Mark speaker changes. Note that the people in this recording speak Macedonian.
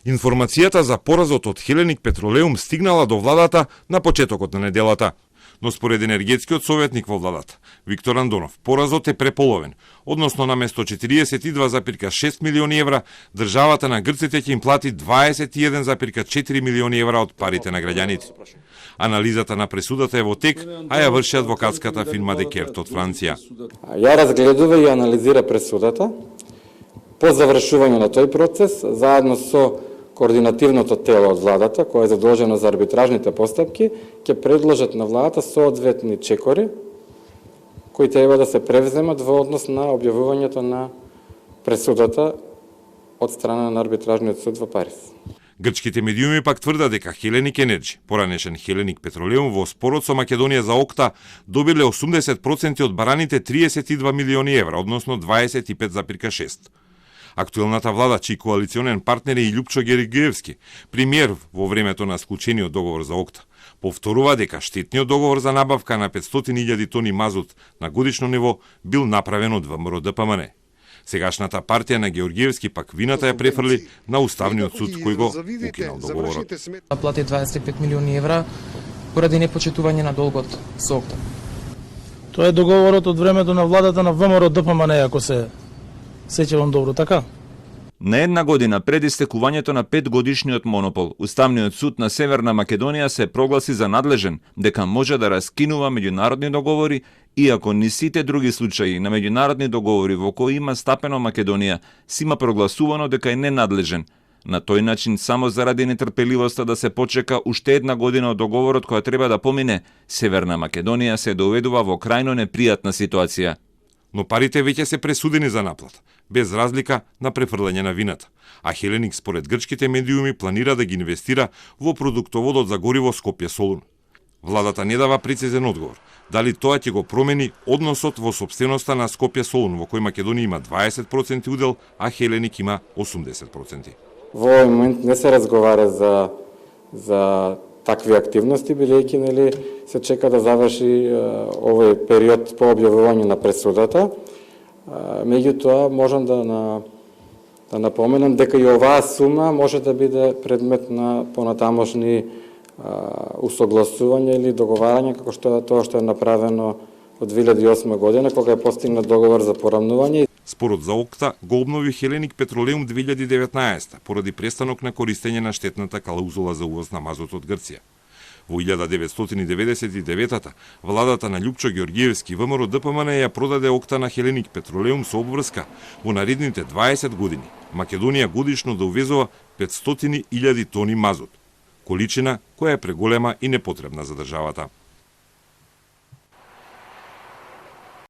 Speaker 1: Информацијата за поразот од Хеленик Петролеум стигнала до владата на почетокот на неделата. Но според енергетскиот советник во владата, Виктор Андонов, поразот е преполовен, односно наместо 42,6 милиони евра, државата на грците ќе им плати 21,4 милиони евра од парите на граѓаните. Анализата на пресудата е во тек, а ја врши адвокатската фирма Декерт од Франција.
Speaker 2: Ја разгледува и анализира пресудата. По завршување на тој процес, заедно со координативното тело од владата, кое е задолжено за арбитражните постапки, ќе предложат на владата соодветни чекори, кои треба да се превземат во однос на објавувањето на пресудата од страна на арбитражниот суд во Париз.
Speaker 1: Грчките медиуми пак тврдат дека Хеленик Енерджи, поранешен Хеленик Петролеум, во спорот со Македонија за ОКТА добиле 80% од бараните 32 милиони евра, односно 25,6. Актуелната влада, чиј коалиционен партнер е и Љупчо Георгиевски, премиер во времето на склучениот договор за ОКТА, повторува дека штетниот договор за набавка на 500.000 тони мазут на годишно ниво бил направен од ВМРО ДПМН. Сегашната партија на Георгиевски пак вината ја префрли на Уставниот суд кој го укинал договорот.
Speaker 3: Плати 25 милиони евра поради непочитување на долгот со ОКТА.
Speaker 4: Тоа е договорот од времето на владата на ВМРО ДПМН, ако се сеќавам добро, така?
Speaker 5: На една година пред истекувањето на 5-годишниот монопол, Уставниот суд на Северна Македонија се прогласи за надлежен дека може да раскинува меѓународни договори, иако ни сите други случаи на меѓународни договори во кои има стапено Македонија, си има прогласувано дека е ненадлежен. На тој начин, само заради нетрпеливоста да се почека уште една година од договорот која треба да помине, Северна Македонија се доведува во крајно непријатна ситуација.
Speaker 1: Но парите веќе се пресудени за наплата, без разлика на префрлање на вината. А Хеленик според грчките медиуми планира да ги инвестира во продуктоводот за гориво Скопје-Солун. Владата не дава прецизен одговор дали тоа ќе го промени односот во сопственоста на Скопје-Солун, во кој Македонија има 20% удел, а Хеленик има 80%.
Speaker 2: Во овој момент не се разговара за такви активности, бидејќи се чека да заврши овој период по објавување на пресудата. Меѓутоа, можам да напоменам дека и оваа сума може да биде предмет на понатамошни усогласување или договарање, како што е тоа што е направено од 2008 година, кога е постигнат договор за порамнување.
Speaker 1: Спорот за ОКТА го обнови Хеленик Петролеум 2019 поради престанок на користење на штетната клаузула за увоз на мазут од Грција. Во 1999 владата на Љупчо Георгиевски ВМРО ДПМН ја продаде ОКТА на Хеленик Петролеум со обврска во наредните 20 години Македонија годишно да увезува 500.000 тони мазут, количина која е преголема и непотребна за државата.